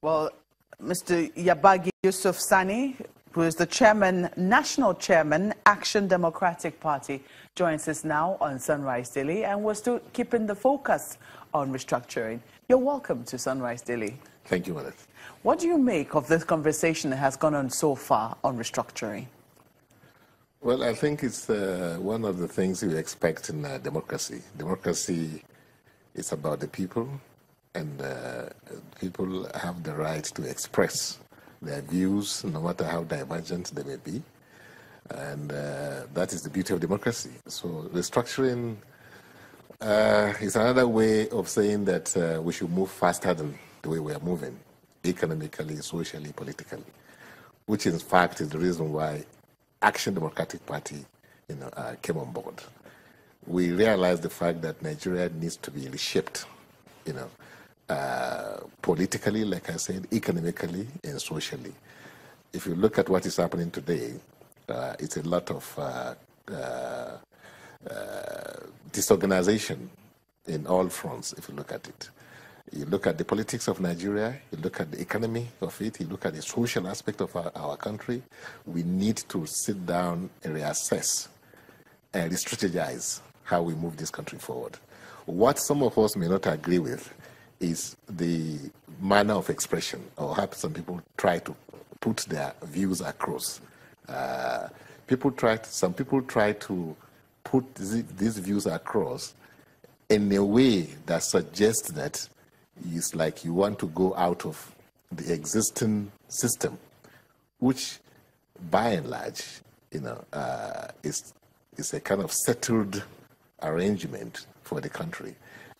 Well, Mr. Yabagi Yusuf Sani, who is the chairman, national chairman, Action Democratic Party, joins us now on Sunrise Daily, and we're still keeping the focus on restructuring. You're welcome to Sunrise Daily. Thank you, Madam. What do you make of this conversation that has gone on so far on restructuring? Well, I think it's one of the things you expect in democracy. Democracy is about the people, and people have the right to express their views, no matter how divergent they may be. And that is the beauty of democracy. So restructuring is another way of saying that we should move faster than the way we are moving, economically, socially, politically, which in fact is the reason why Action Democratic Party came on board. We realized the fact that Nigeria needs to be reshaped, politically, like I said, economically and socially. If you look at what is happening today, it's a lot of disorganization in all fronts, if you look at it. You look at the politics of Nigeria, you look at the economy of it, you look at the social aspect of our country. We need to sit down and reassess and re-strategize how we move this country forward. What some of us may not agree with is the manner of expression, or how some people try to put their views across. Some people try to put these views across in a way that suggests that it's like you want to go out of the existing system, which by and large, is a kind of settled arrangement for the country.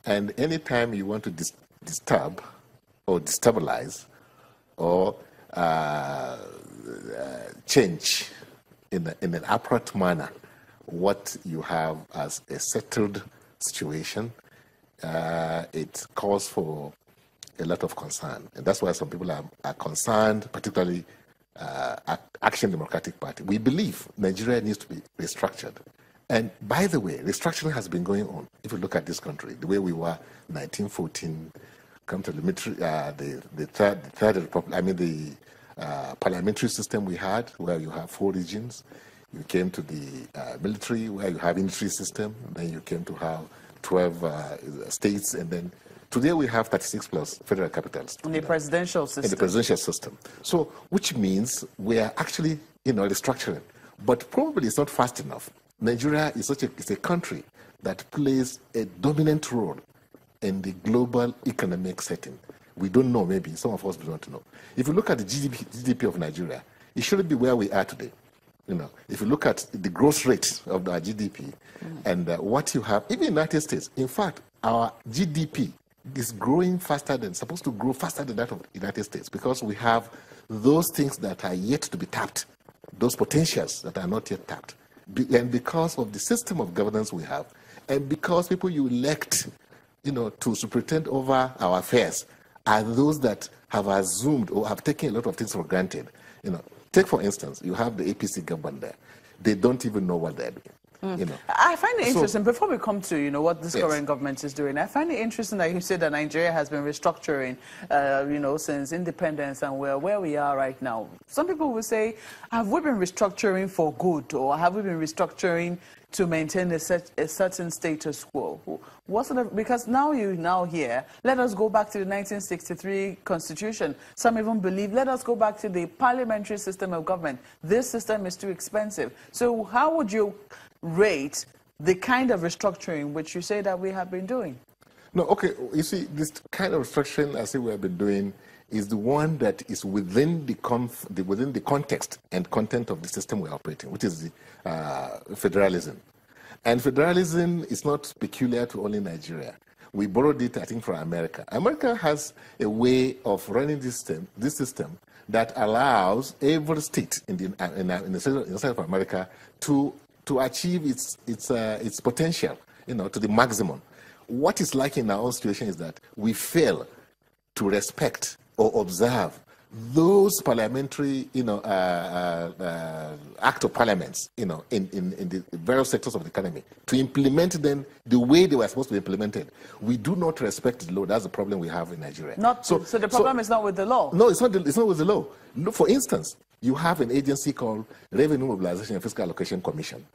And anytime you want to disturb or destabilize or change in an appropriate manner what you have as a settled situation, it calls for a lot of concern. And that's why some people are concerned, particularly Action Democratic Party. We believe Nigeria needs to be restructured. And by the way, restructuring has been going on. If you look at this country, the way we were 1914, come to the third republic, the parliamentary system we had, where you have 4 regions. You came to the military, where you have military system. Then you came to have 12 states, and then today we have 36 plus federal capitals. In the presidential system. In the presidential system. So, which means we are actually, restructuring. But probably it's not fast enough. Nigeria is a country that plays a dominant role in the global economic setting. We don't know, maybe some of us do not know. If you look at the GDP of Nigeria, it shouldn't be where we are today. If you look at the growth rate of our GDP and what you have, even in the United States, in fact, our GDP is supposed to grow faster than that of the United States, because we have those things that are yet to be tapped, those potentials that are not yet tapped. And because of the system of governance we have, and because people you elect, to superintend over our affairs are those that have assumed or have taken a lot of things for granted. Take for instance, you have the APC government there. They don't even know what they're doing. I find it interesting, before we come to what this current government is doing, I find it interesting that you said that Nigeria has been restructuring since independence and where we are right now. Some people will say, have we been restructuring for good, or have we been restructuring to maintain a certain status quo? Because now you hear, let us go back to the 1963 Constitution. Some even believe, let us go back to the parliamentary system of government. This system is too expensive. So how would you rate the kind of restructuring which you say that we have been doing? No, okay. You see, this kind of restructuring I say we have been doing is the one that is within the context and content of the system we're operating, which is the federalism. And federalism is not peculiar to only Nigeria. We borrowed it, I think, from America. America has a way of running this system that allows every state in the state of America to achieve its potential, to the maximum. What is like in our own situation is that we fail to respect or observe those parliamentary, act of parliaments, in the various sectors of the economy, to implement them the way they were supposed to be implemented. We do not respect the law. That's the problem we have in Nigeria. So the problem is not with the law? No, it's not with the law. Look, for instance, you have an agency called Revenue Mobilization and Fiscal Allocation Commission.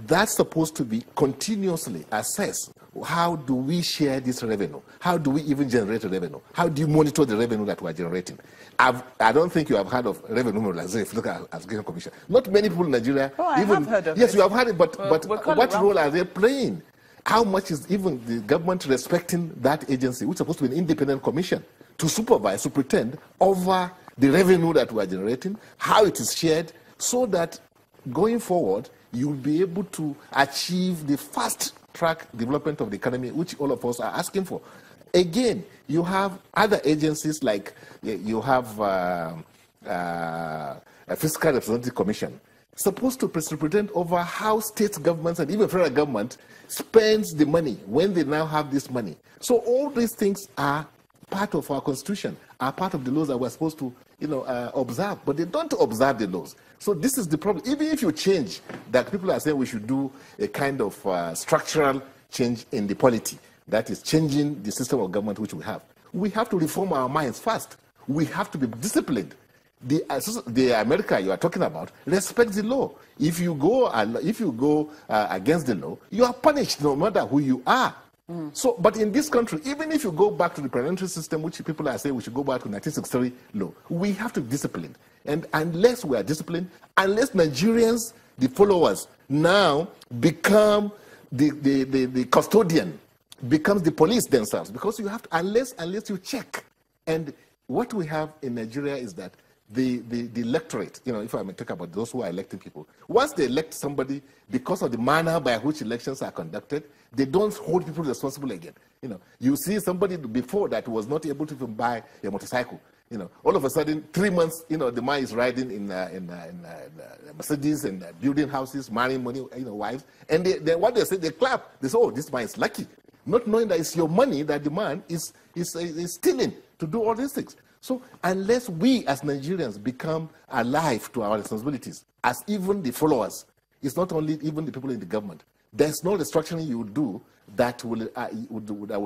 That's supposed to be continuously assess how do we share this revenue? How do we even generate revenue? How do you monitor the revenue that we're generating? I don't think you have heard of Revenue Mobilization and Allocation Commission. Not many people in Nigeria. Oh, I have heard of it. Yes, you have heard it, but what role are they playing? How much is even the government respecting that agency, which is supposed to be an independent commission, to supervise, to pretend over the revenue that we're generating, how it is shared, so that going forward, you'll be able to achieve the fast-track development of the economy, which all of us are asking for. Again, you have other agencies like you have a Fiscal Representative Commission, supposed to represent over how state governments and even federal government spends the money when they now have this money. So all these things are part of our constitution, are part of the laws that we're supposed to observe, but they don't observe the laws. So this is the problem. Even if you change, that people are saying we should do a kind of structural change in the polity, that is changing the system of government which we have to reform our minds first. We have to be disciplined. The America you are talking about respects the law. If you go against the law, you are punished no matter who you are. So, but in this country, even if you go back to the parliamentary system, which people are saying we should go back to 1963 law, we have to be disciplined. And unless we are disciplined, unless Nigerians, the followers, now become the custodian, becomes the police themselves, because you have to, unless you check. And what we have in Nigeria is that the electorate, if I may talk about those who are electing people, once they elect somebody, because of the manner by which elections are conducted, they don't hold people responsible again. You see somebody before that was not able to even buy a motorcycle. All of a sudden, 3 months, the man is riding in Mercedes and building houses, marrying money, wives, and they what they say, they clap. They say, "Oh, this man is lucky," not knowing that it's your money that the man is stealing to do all these things. So unless we as Nigerians become alive to our responsibilities, as even the followers, it's not only even the people in the government, there's no restructuring you would do that will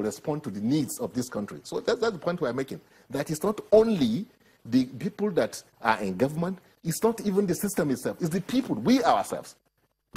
respond to the needs of this country. So that's the point we're making. That it's not only the people that are in government, it's not even the system itself, it's the people, we ourselves.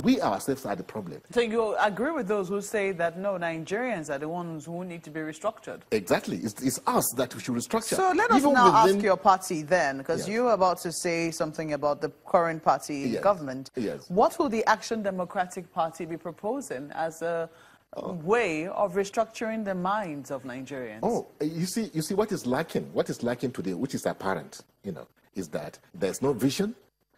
We ourselves are the problem. So you agree with those who say that, no, Nigerians are the ones who need to be restructured? Exactly. It's us that we should restructure. So let us now ask your party then, because you were about to say something about the current party government. Yes. What will the Action Democratic Party be proposing as a way of restructuring the minds of Nigerians? Oh, you see what is lacking today, which is apparent, is that there's no vision,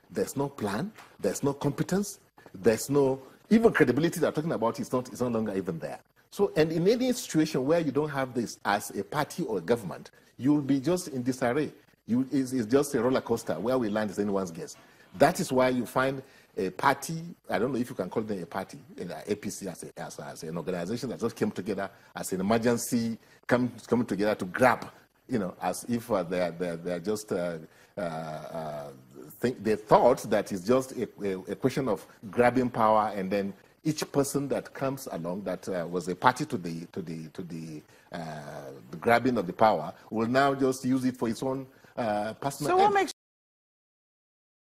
there's no plan, there's no competence, there's no, even credibility they're talking about is no longer even there. So, and in any situation where you don't have this as a party or a government, you'll be just in disarray. It's just a roller coaster. Where we land is anyone's guess. That is why you find a party, I don't know if you can call them a party, APC as an organization that just came together as an emergency, coming together to grab, as if they're just they thought that it's just a question of grabbing power, and then each person that comes along that was a party to the grabbing of the power will now just use it for its own personal. So what makes